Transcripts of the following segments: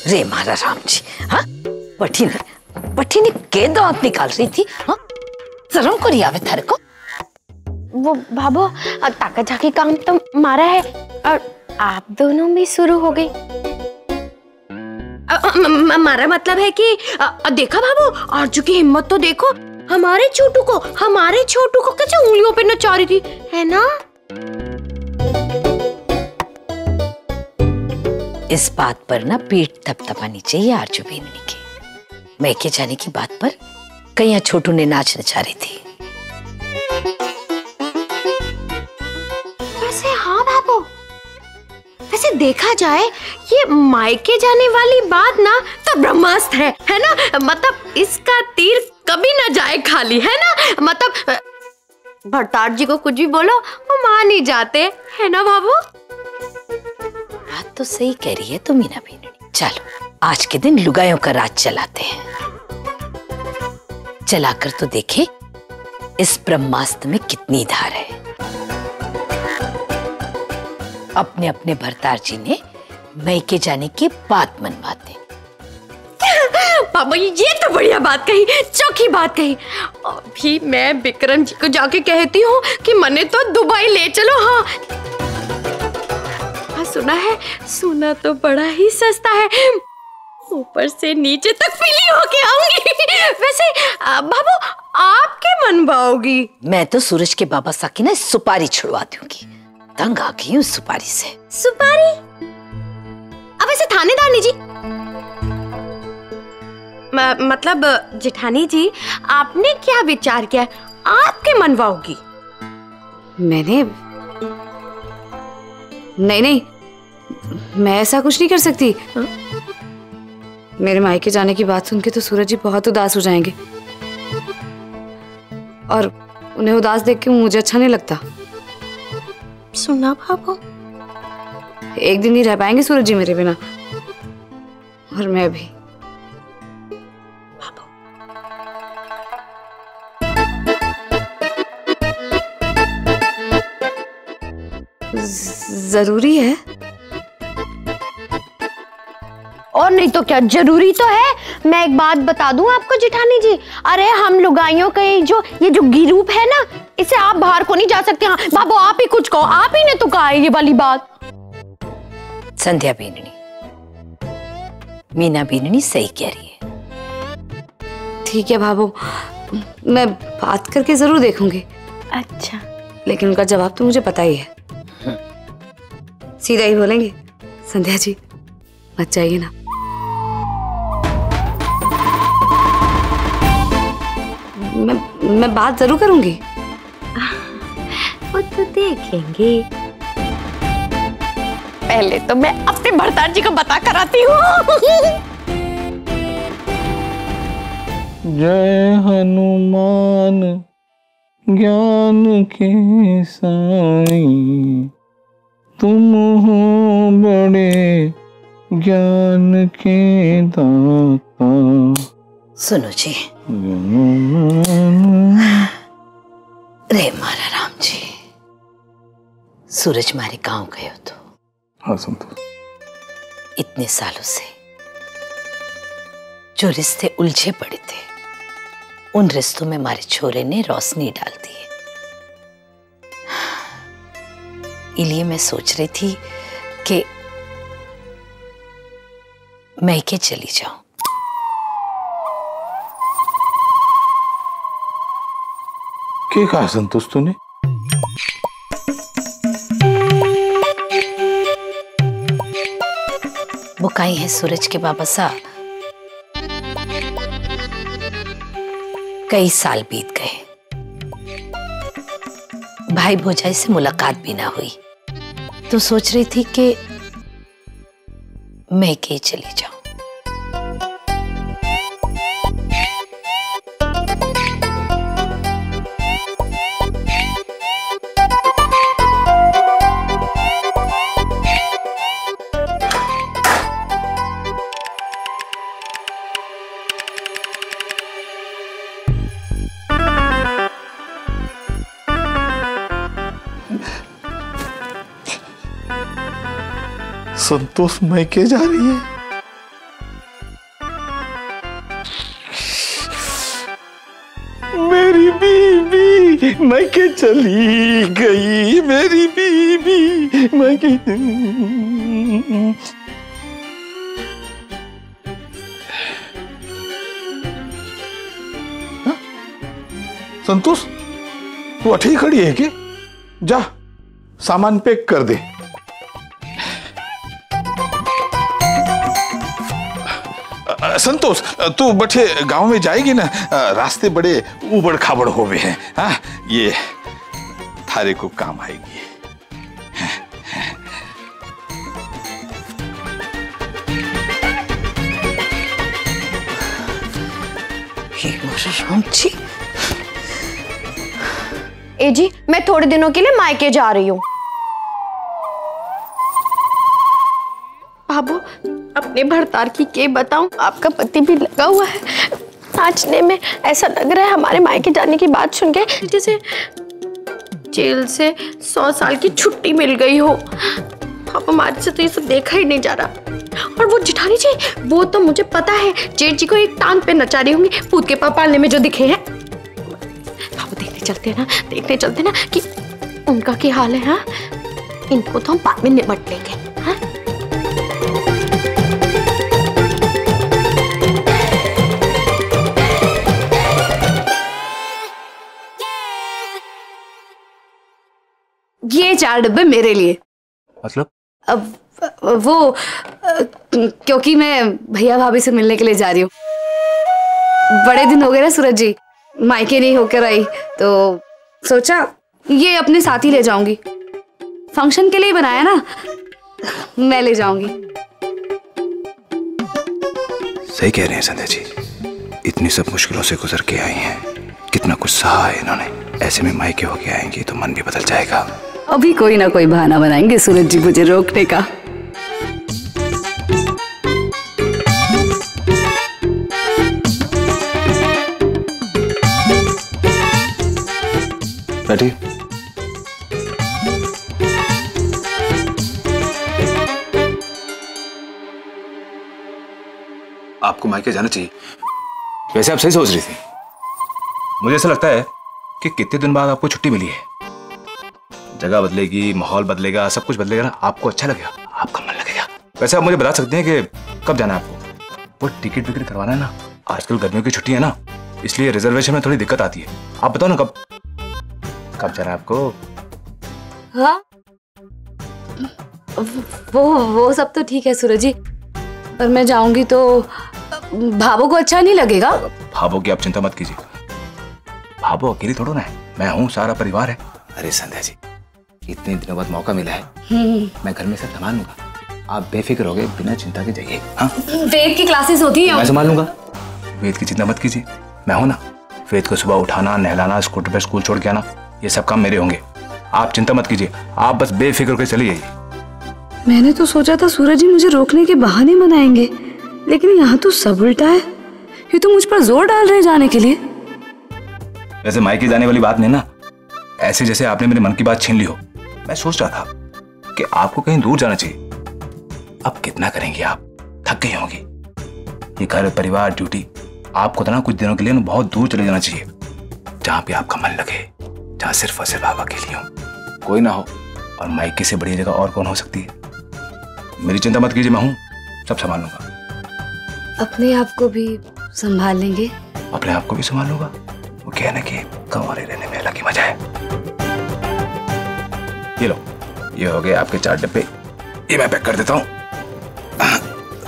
रे मारा राम जी, हाँ पठी ने के दांत निकाल रही थी, हाँ शर्म को रियावे थारे को। वो भाभो ताका झाकी काम तो मारा है और आप दोनों भी शुरू हो गई। हमारा मतलब है कि देखा भाभो, आरजू की हिम्मत तो देखो, हमारे छोटू को कैसे उंगलियों पे नचा रही थी, है ना। इस बात पर ना पीठ थपथपानी चाहिए आरजू बेननी की। मैके जाने की बात पर कहीं छोटू ने नाच नचा रही थी। वैसे हाँ भाभो, वैसे देखा जाए ये मायके जाने वाली बात ना तो ब्रह्मास्त्र है ना। मतलब इसका तीर कभी ना जाए खाली, है ना। मतलब भरतार जी को कुछ भी बोलो वो मान ही जाते, है ना भाभो। बात तो सही कह रही है तो मीना बेननी। चलो आज के दिन लुगाइयों का राज चलाते हैं। चलाकर तो देखे इस ब्रह्मास्त्र में कितनी धार है। अपने अपने भरतार जी ने मैके जाने की बात मनवाते। पापा ये तो बढ़िया बात कही, चौकी बात कही। अभी मैं विक्रम जी को जाके कहती हूँ कि मने तो दुबई ले चलो। हाँ सुना है, सुना तो बड़ा ही सस्ता है, ऊपर से नीचे तक पीली होके आऊंगी। वैसे बाबू आप क्या मनवाओगी? मैं तो सूरज के बाबा साकी ना सुपारी छुड़वा दूंगी। तंग आ गई हूँ सुपारी से। सुपारी? अब वैसे थानेदारनी जी, मतलब जेठानी जी, आपने क्या विचार किया, आप क्या मनवाओगी? मैंने नहीं, मैं ऐसा कुछ नहीं कर सकती। मेरे मायके जाने की बात सुन के तो सूरज जी बहुत उदास हो जाएंगे और उन्हें उदास देख के मुझे अच्छा नहीं लगता। सुना बाबू, एक दिन ही रह पाएंगे सूरज जी मेरे बिना, और मैं भी। जरूरी है? और नहीं तो क्या, जरूरी तो है। मैं एक बात बता दूं आपको जेठानी जी, अरे हम लुगाइयों का ये जो गिरूप है ना, इसे आप बाहर को नहीं जा सकते। हाँ बाबू आप ही कुछ कहो, आप ही ने तो कहा है ये वाली बात। संध्या बेननी, मीना बेननी सही कह रही है। ठीक है भाभो, मैं बात करके जरूर देखूंगी। अच्छा, लेकिन उनका जवाब तो मुझे पता ही है। सीधा ही बोलेंगे, संध्या जी मत जाइए ना। मैं बात जरूर करूंगी। वो तो देखेंगे, पहले तो मैं अपने भरतार जी को बता कर आती हूँ। जय हनुमान ज्ञान के साई, तुम हो बड़े ज्ञान के दाता। सुनो जी, रे मारा राम जी, सूरज मारे गांव गए हो तो? हाँ संतोष। इतने सालों से जो रिश्ते उलझे पड़े थे, उन रिश्तों में हमारे छोरे ने रोशनी डाल दी है। इसलिए मैं सोच रही थी कि मैके चली जाऊं। क्या कहा संतोष तूने? वो कहीं है सूरज के बाबा साहब, कई साल बीत गए, भाई भौजाई से मुलाकात भी ना हुई, तो सोच रही थी कि मैके चली जाऊं। संतोष मैके जा रही है? मैके चली गई मेरी बीबी, मैके। संतोष, तू अठी खड़ी है कि? जा सामान पैक कर दे। संतोष, तू बठे गांव में जाएगी ना, रास्ते बड़े उबड़ खाबड़ हो गए हैं। हाँ, ये थारे को काम आएगी। ए जी, मैं थोड़े दिनों के लिए मायके जा रही हूँ। बाबू, अपने भरतार की के बताऊं, आपका पति भी लगा हुआ है नाचने में। ऐसा लग रहा है हमारे मायके जाने की बात सुन के जैसे जेल से 100 साल की छुट्टी मिल गई हो। अब हमारे से तो ये सब देखा ही नहीं जा रहा। और वो जेठानी जी, वो तो मुझे पता है जेठ जी को एक टांग पे नचा रही होंगी पूत के पालने में जो दिखे हैं। बाबू, देखने चलते ना कि उनका क्या हाल है। हाँ, इनको तो हम बाद में निपट लेंगे। हाँ? ये 4 डब्बे मेरे लिए। मतलब? अब वो क्योंकि मैं भैया भाभी से मिलने के लिए जा रही हूँ। बड़े दिन हो गए ना सूरज जी, मायके नहीं होकर आई, तो सोचा ये अपने साथ ही ले जाऊंगी। फंक्शन के लिए बनाया ना, मैं ले जाऊंगी। सही कह रहे हैं संध्या जी, इतनी सब मुश्किलों से गुजर के आई हैं, कितना कुछ सहा है इन्होंने। ऐसे में मायके होके आएंगी तो मन भी बदल जाएगा। अभी कोई ना कोई बहाना बनाएंगे सूरज जी मुझे रोकने का। बैठी। आपको मायके जाना चाहिए। वैसे आप सही सोच रही थी। मुझे ऐसा लगता है कि कितने दिन बाद आपको छुट्टी मिली है। जगह बदलेगी, माहौल बदलेगा, सब कुछ बदलेगा ना, आपको अच्छा लगेगा, आपका मन लगेगा। वैसे आप मुझे बता सकते हैं कि कब जाना है आपको? वो टिकट विकेट करवाना है ना, आजकल गर्मियों की छुट्टी है ना, इसलिए रिजर्वेशन में थोड़ी दिक्कत आती है। आप बताओ ना कब जाना है आपको? हाँ, वो सब तो ठीक है सूरज जी, पर मैं जाऊंगी तो भाभो को अच्छा नहीं लगेगा। भाभो की आप चिंता मत कीजिए, भाभो अकेली थोड़ा ना है, मैं हूँ, सारा परिवार है। अरे संध्या जी, इतने दिनों बाद मौका मिला है, मैं घर में सब संभाल लूंगा, आप बेफिक्र हो गए, बिना चिंता के जाइए। हाँ, वेद की क्लासेस होती हैं, मैं संभाल लूंगा। वेद की चिंता मत कीजिए, मैं हूं ना। वेद को सुबह उठाना, नहलाना, स्कूटर पे स्कूल छोड़ के आना, ये सब काम मेरे होंगे। आप चिंता मत कीजिए, आप बस बेफिक्र होकर चले जाइए। मैंने तो सोचा था सूरज जी मुझे रोकने के बहाने बनाएंगे, लेकिन यहाँ तो सब उल्टा है। ये तो मुझ पर जोर डाल रहे जाने के लिए। वैसे मायके जाने वाली बात नहीं ना, ऐसे जैसे आपने मेरे मन की बात छीन ली हो। मैं सोच रहा था कि आपको कहीं दूर जाना चाहिए। अब कितना करेंगे आप, थक गई होंगी। ये घर, परिवार, ड्यूटी, आपको तो ना कुछ दिनों के लिए बहुत दूर चले जाना चाहिए, जहां पे आपका मन लगे, जहां सिर्फ और सिर्फ आप अकेली हो, कोई ना हो। और मायके से बड़ी जगह और कौन हो सकती है? मेरी चिंता मत कीजिए, मैं हूं, सब संभाल लूंगा। अपने आप को भी संभाल लेंगे? अपने आप को भी संभाल लूंगा। वो क्या है ना कि कंवारे रहने में अलग ही मजा है। ये लो, ये हो गए आपके 4 डब्बे, ये मैं पैक कर देता हूँ।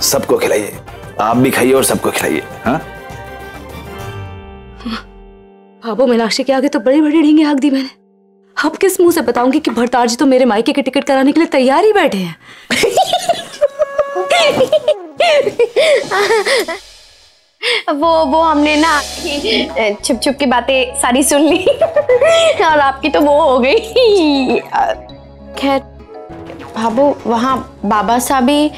सबको खिलाइए, आप भी खाइए और सबको खिलाइए। हाँ, भाभो मीनाक्षी के आगे तो बड़ी बड़ी ढींगे हाँक दी मैंने। अब किस मुंह से बताऊंगी कि भरतार जी तो मेरे मायके के टिकट कराने के लिए तैयार ही बैठे हैं। वो हमने ना छुप छुप की बातें सारी सुन ली और आपकी तो वो हो गई। खैर भाभो, वहाँ बाबा साहब भी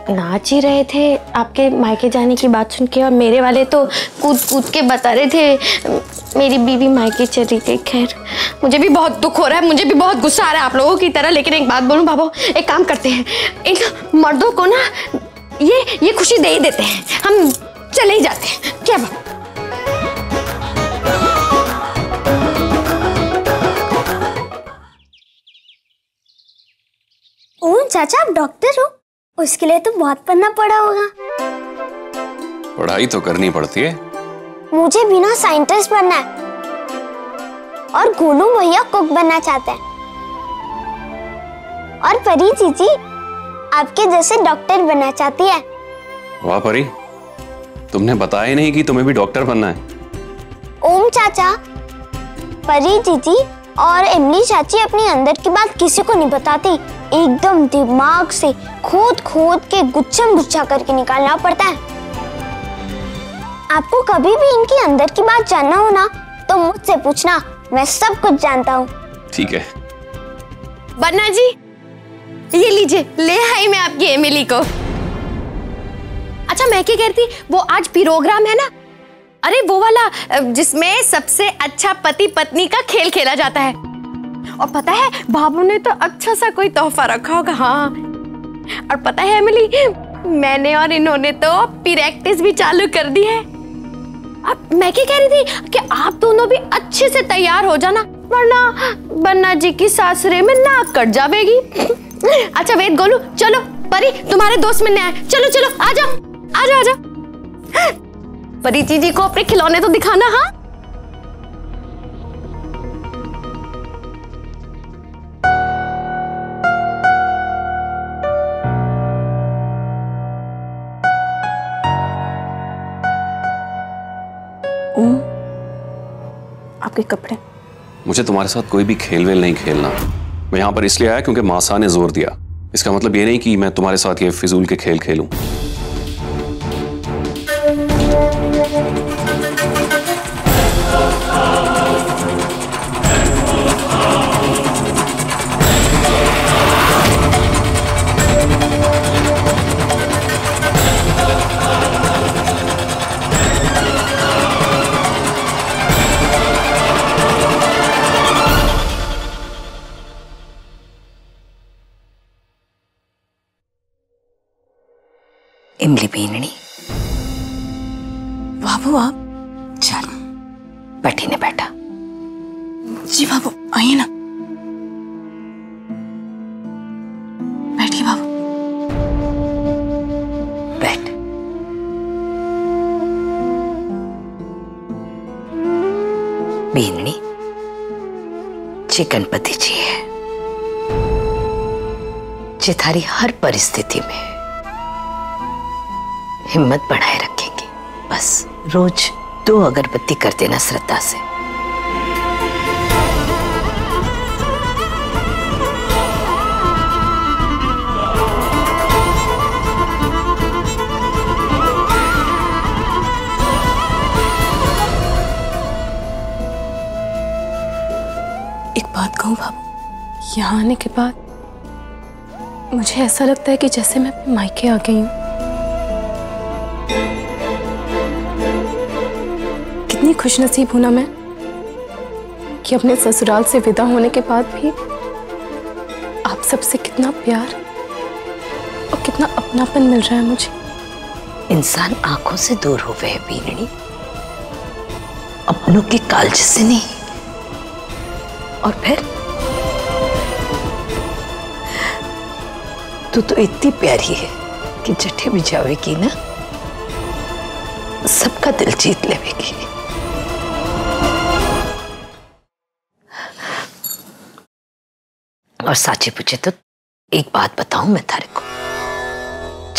नाच ही रहे थे आपके मायके जाने की बात सुन के, और मेरे वाले तो कूद कूद के बता रहे थे मेरी बीवी मायके चली गई। खैर मुझे भी बहुत दुख हो रहा है, मुझे भी बहुत गुस्सा आ रहा है आप लोगों की तरह। लेकिन एक बात बोलूं भाभो, एक काम करते हैं, इन मर्दों को ना ये खुशी दे ही देते हैं, हम चले ही जाते हैं। क्या बात? चाचा आप डॉक्टर हो, उसके लिए तो बहुत पढ़ना पड़ा होगा। पढ़ाई तो करनी पड़ती है। मुझे भी ना साइंटिस्ट बनना है और गोलू भैया कुक बनना चाहते हैं और परी जीजी आपके जैसे डॉक्टर बनना चाहती है। वाह परी, तुमने बताया ही नहीं कि तुम्हें भी डॉक्टर बनना है। ओम चाचा, परी जीजी और इमली चाची अपनी अंदर की बात किसी को नहीं बताती, एकदम दिमाग से खोद खोद के गुच्छम गुच्छा करके निकालना पड़ता है। आपको कभी भी इनकी अंदर की बात जानना हो ना तो मुझसे पूछना, मैं सब कुछ जानता हूँ। ठीक है। बन्ना जी, ये लीजिए, ले आई मैं आपकी एमिली को। अच्छा मैं क्या कहती, वो आज प्रोग्राम है ना, अरे वो वाला जिसमें सबसे अच्छा पति पत्नी का खेल खेला जाता है। और पता है बाबू ने तो अच्छा सा कोई तोहफा रखा होगा। हाँ, और पता है एमिली, मैंने और इन्होंने तो प्रैक्टिस भी चालू कर दी है। अब मैं क्या कह रही थी कि आप दोनों भी अच्छे से तैयार हो जाना, वरना बन्ना जी की सासरे में नाक कट जाएगी। अच्छा वेद गोलू, चलो परी तुम्हारे दोस्त मिलने आए, चलो चलो आ जाओ आ जाओ आ जाओ। परी जी को अपने खिलौने तो दिखाना। हाँ आपके कपड़े। मुझे तुम्हारे साथ कोई भी खेल वेल नहीं खेलना। मैं यहाँ पर इसलिए आया क्योंकि मासा ने जोर दिया। इसका मतलब ये नहीं कि मैं तुम्हारे साथ ये फिजूल के खेल खेलूं। इमली बीननी, बाबू आप। चल बैठी ने बैठा। जी बाबू आइए ना, बैठिए बाबू। बैठ। बीननी, चिकनपति जी है, जे थारी हर परिस्थिति में हिम्मत बढ़ाए रखेंगे। बस रोज 2 अगरबत्ती कर देना श्रद्धा से। एक बात कहूँ बाबू, यहाँ आने के बाद मुझे ऐसा लगता है कि जैसे मैं अपने मायके आ गई हूँ। कितनी खुशनसीब हूं ना मैं कि अपने ससुराल से विदा होने के बाद भी आप सबसे कितना प्यार और कितना अपनापन मिल रहा है मुझे। इंसान आंखों से दूर हो गए बीननी, अपनों के कालज से नहीं। और फिर तू तो इतनी प्यारी है कि जठे भी जावेगी ना सबका दिल जीत लेवेगी। और साची पूछे तो एक बात बताऊं मैं थारे को,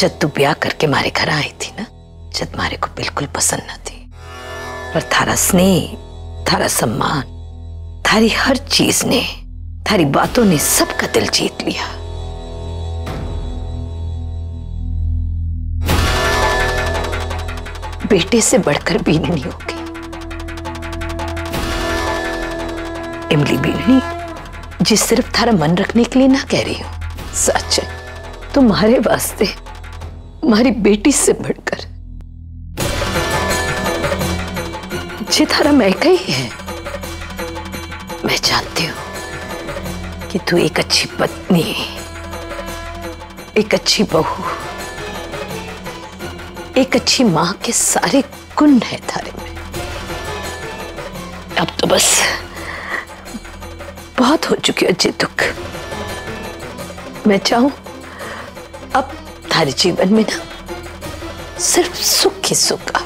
जब तू ब्याह करके मारे घर आई थी ना, जब मारे को बिल्कुल पसंद न थी, पर थारा स्नेह, थारा सम्मान, थारी हर चीज ने, थारी बातों ने सबका दिल जीत लिया। बेटे से बढ़कर बीननी हो गई। इमली बीननी, जिस सिर्फ थारा मन रखने के लिए ना कह रही हूं, सच है तुम्हारे वास्ते हमारी बेटी से बढ़कर जे थारा महका ही है। मैं जानती हूं कि तू एक अच्छी पत्नी, एक अच्छी बहू, एक अच्छी मां के सारे गुण है थारे में। अब तो बस बहुत हो चुकी है दुख। मैं चाहूं थारे जीवन में ना सिर्फ सुख ही सुख आ।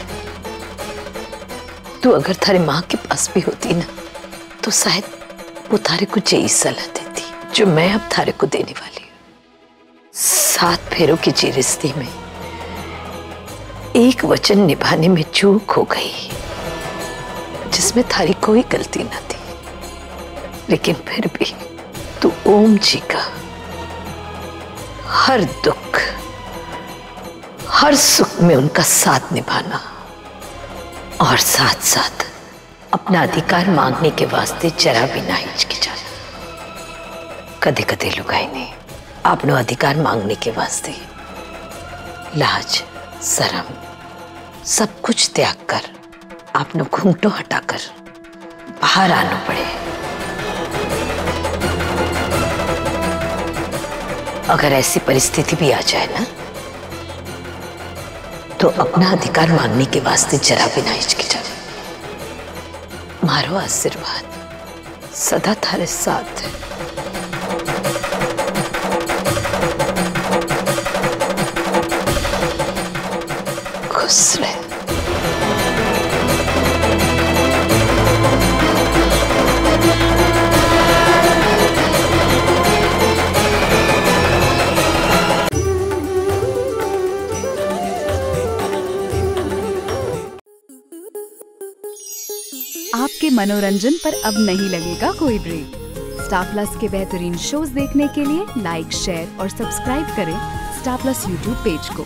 तू अगर थारे माँ के पास भी होती ना तो शायद वो थारे को यही सलाह देती जो मैं अब थारे को देने वाली हूँ। 7 फेरों की जी रिश्ते में एक वचन निभाने में चूक हो गई जिसमें थारी कोई गलती न थी, लेकिन फिर भी तू ओम जी का हर दुख हर सुख में उनका साथ निभाना और साथ साथ अपना अधिकार मांगने के वास्ते जरा भी ना हिचकिचाना। कदे कदे लुगाई ने अपनो अधिकार मांगने के वास्ते लाज शर्म सब कुछ त्याग कर आपनो घूंघटो हटाकर बाहर आना पड़े। अगर ऐसी परिस्थिति भी आ जाए ना तो अपना अधिकार मांगने के वास्ते जरा भी ना हिचकिचाना। मारो आशीर्वाद सदा थारे साथ है। खुश रहे। आपके मनोरंजन पर अब नहीं लगेगा कोई ब्रेक। स्टार प्लस के बेहतरीन शोज देखने के लिए लाइक, शेयर और सब्सक्राइब करें स्टार प्लस यूट्यूब पेज को।